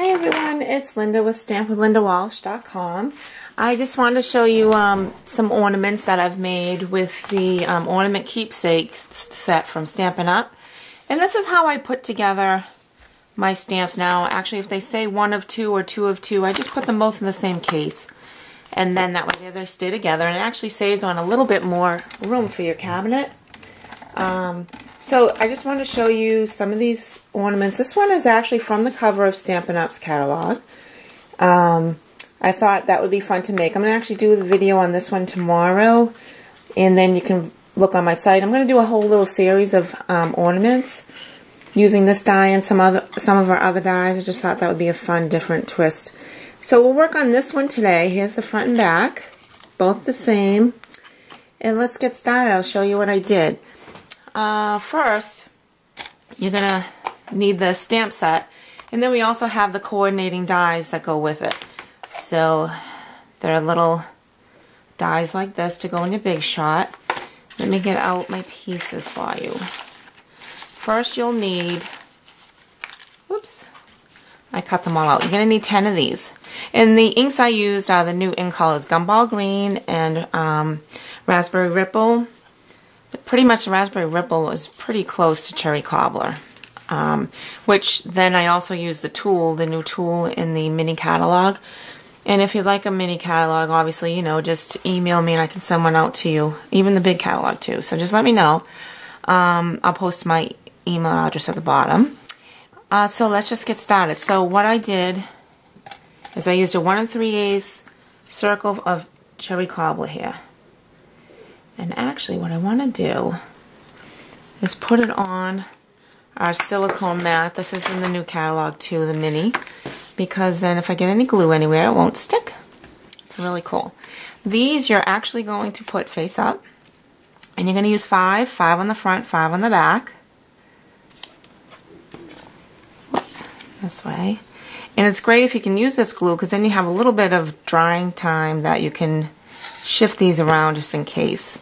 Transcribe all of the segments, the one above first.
Hi everyone, it's Linda with stampwithlindawalsh.com. I just wanted to show you some ornaments that I've made with the Ornament Keepsakes set from Stampin Up. And this is how I put together my stamps now. Actually, if they say one of two or two of two, I just put them both in the same case. And then that way they stay together, and it actually saves on a little bit more room for your cabinet. So I just want to show you some of these ornaments. This one is actually from the cover of Stampin' Up's catalog. I thought that would be fun to make. I'm going to actually do a video on this one tomorrow, and then you can look on my site. I'm going to do a whole little series of ornaments using this die and some of our other dies. I just thought that would be a fun, different twist. So we'll work on this one today. Here's the front and back, both the same. And let's get started. I'll show you what I did. First, you're going to need the stamp set, and then we also have the coordinating dies that go with it. So there are little dies like this to go in your Big Shot. Let me get out my pieces for you. First you'll need, whoops, I cut them all out. You're going to need 10 of these. And the inks I used are the new ink colors, Gumball Green and Raspberry Ripple. Pretty much the Raspberry Ripple is pretty close to Cherry Cobbler. Which then I also use the tool, the new tool in the mini catalog. And if you'd like a mini catalog, obviously, you know, just email me and I can send one out to you. Even the big catalog too. So just let me know. I'll post my email address at the bottom. So let's just get started. So what I did is I used a 1 3/8 circle of Cherry Cobbler here. And actually what I want to do is put it on our silicone mat. This is in the new catalog too, the mini, because then if I get any glue anywhere, it won't stick. It's really cool. These you're actually going to put face up, and you're going to use 5 on the front, 5 on the back. Whoops, this way. And it's great if you can use this glue, because then you have a little bit of drying time that you can shift these around just in case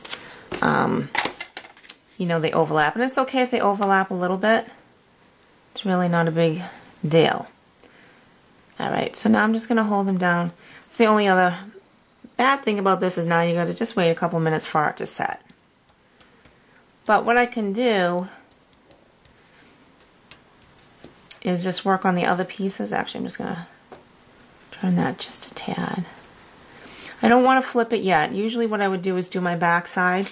you know, they overlap. And it's okay if they overlap a little bit. It's really not a big deal. Alright, so now I'm just going to hold them down. It's the only other bad thing about this is now you got to just wait a couple minutes for it to set. But what I can do is just work on the other pieces. Actually, I'm just going to turn that just a tad. I don't want to flip it yet. Usually what I would do is do my back side.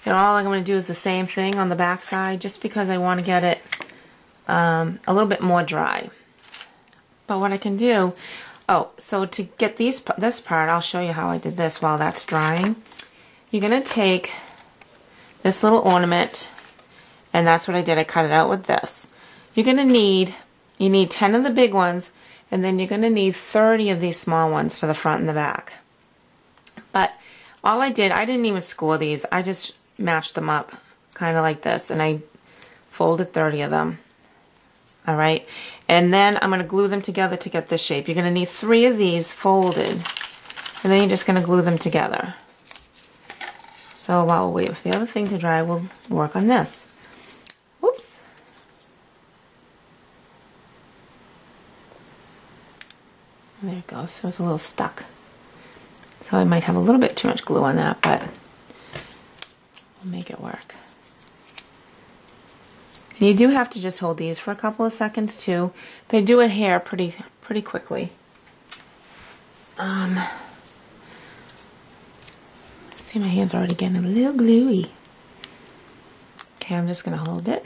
And all I'm going to do is the same thing on the back side, just because I want to get it a little bit more dry. But what I can do, so to get this part, I'll show you how I did this while that's drying. You're going to take this little ornament, and that's what I did. I cut it out with this. You're going to need, 10 of the big ones, and then you're going to need 30 of these small ones for the front and the back. But all I did, I didn't even score these. I just matched them up kind of like this, and I folded 30 of them. Alright, and then I'm going to glue them together to get this shape. You're going to need 3 of these folded, and then you're just going to glue them together. So while we wait for the other thing to dry, we'll work on this. Whoops. There it goes. It was a little stuck. So I might have a little bit too much glue on that, but we'll make it work. And you do have to just hold these for a couple of seconds too. They do adhere pretty quickly. See, my hand's already getting a little gluey. Okay, I'm just going to hold it.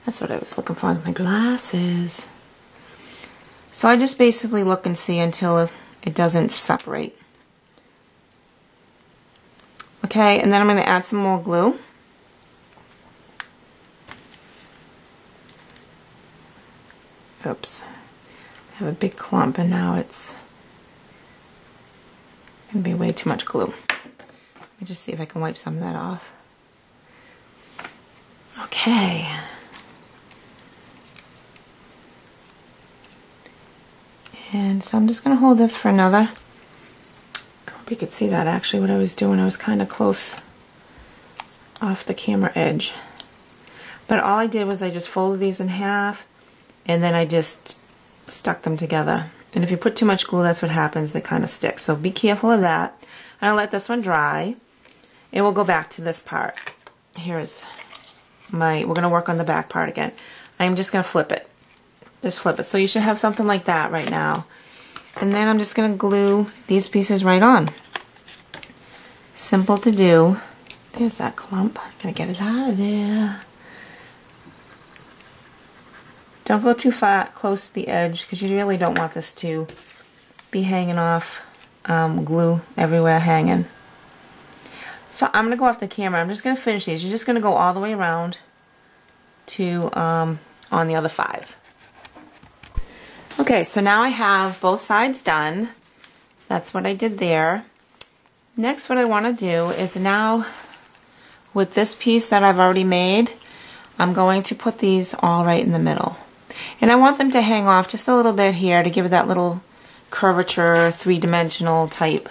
That's what I was looking for with my glasses. So I just basically look and see until it doesn't separate. Okay, and then I'm going to add some more glue. Oops. I have a big clump and now it's going to be way too much glue. Let me just see if I can wipe some of that off. Okay. And so I'm just going to hold this for another. I hope you could see that actually what I was doing. I was kind of close off the camera edge. But all I did was I just folded these in half, and then I just stuck them together. And if you put too much glue, that's what happens. They kind of stick. So be careful of that. I'm going to let this one dry. And we'll go back to this part. Here's we're going to work on the back part again. I'm just going to flip it. Just flip it. So you should have something like that right now. And then I'm just going to glue these pieces right on. Simple to do. There's that clump. I'm going to get it out of there. Don't go too far close to the edge because you really don't want this to be hanging off, glue everywhere hanging. So I'm going to go off the camera. I'm just going to finish these. You're just going to go all the way around to on the other 5. Okay, so now I have both sides done. That's what I did there. Next, what I want to do is now, with this piece that I've already made, I'm going to put these all right in the middle. And I want them to hang off just a little bit here to give it that little curvature, 3-dimensional type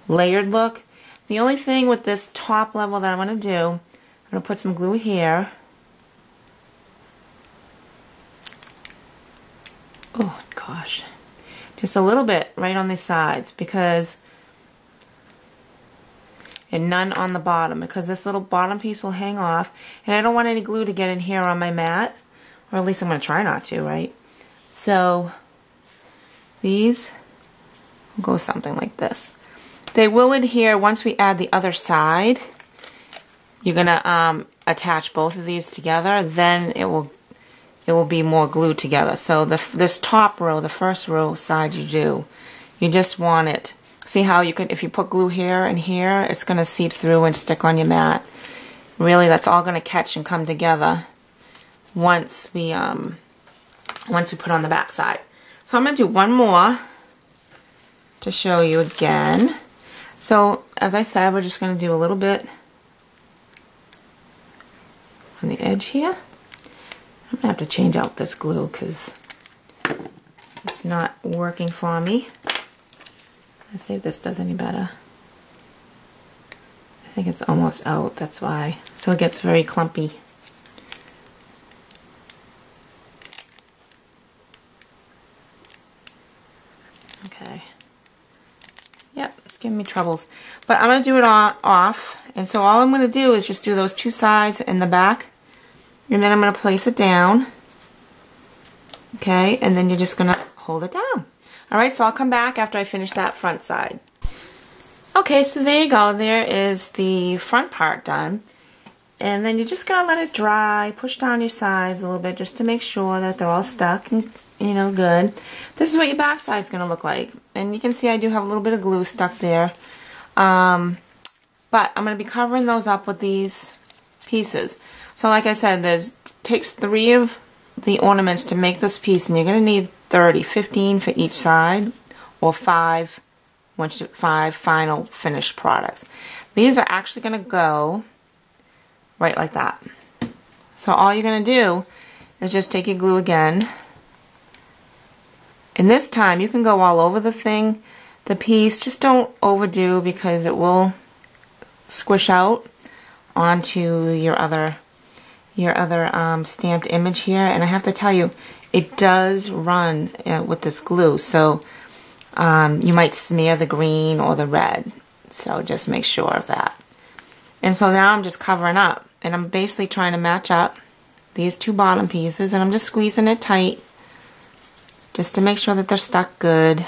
layered look. The only thing with this top level that I'm going to do, I'm going to put some glue here. Oh gosh. Just a little bit right on these sides because, and none on the bottom because this little bottom piece will hang off. And I don't want any glue to get in here on my mat. Or at least I'm going to try not to, right? So these will go something like this. They will adhere once we add the other side. You're going to attach both of these together. Then it will be more glued together. So this top row, the first row side you just want it. See how you can, if you put glue here and here, it's going to seep through and stick on your mat. Really, that's all going to catch and come together once we put on the back side. So I'm going to do one more to show you again. So as I said, we're just going to do a little bit on the edge here. I'm going to have to change out this glue because it's not working for me. Let's see if this does any better. I think it's almost out, that's why. So it gets very clumpy. Okay. Yep, it's giving me troubles. But I'm going to do it off. And so all I'm going to do is just do those 2 sides and the back. And then I'm going to place it down. Okay, and then you're just going to hold it down. Alright, so I'll come back after I finish that front side. Okay, so there you go. There is the front part done. And then you're just going to let it dry. Push down your sides a little bit just to make sure that they're all stuck and, you know, good. This is what your back side's going to look like. And you can see I do have a little bit of glue stuck there. But I'm going to be covering those up with these pieces. So like I said, it takes 3 of the ornaments to make this piece, and you're going to need 15 for each side, or 5 final finished products. These are actually going to go right like that. So all you're going to do is just take your glue again, and this time you can go all over the piece. Just don't overdo because it will squish out onto your other stamped image here. And I have to tell you, it does run with this glue, so you might smear the green or the red, so just make sure of that. And so now I'm just covering up, and I'm basically trying to match up these 2 bottom pieces, and I'm just squeezing it tight just to make sure that they're stuck good.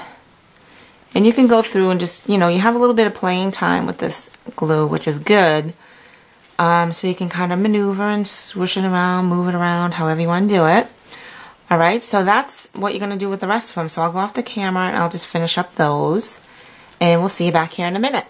And you can go through and just, you know, you have a little bit of playing time with this glue, which is good. So you can kind of maneuver and swoosh it around, move it around, however you want to do it. Alright, so that's what you're going to do with the rest of them. So I'll go off the camera and I'll just finish up those. And we'll see you back here in a minute.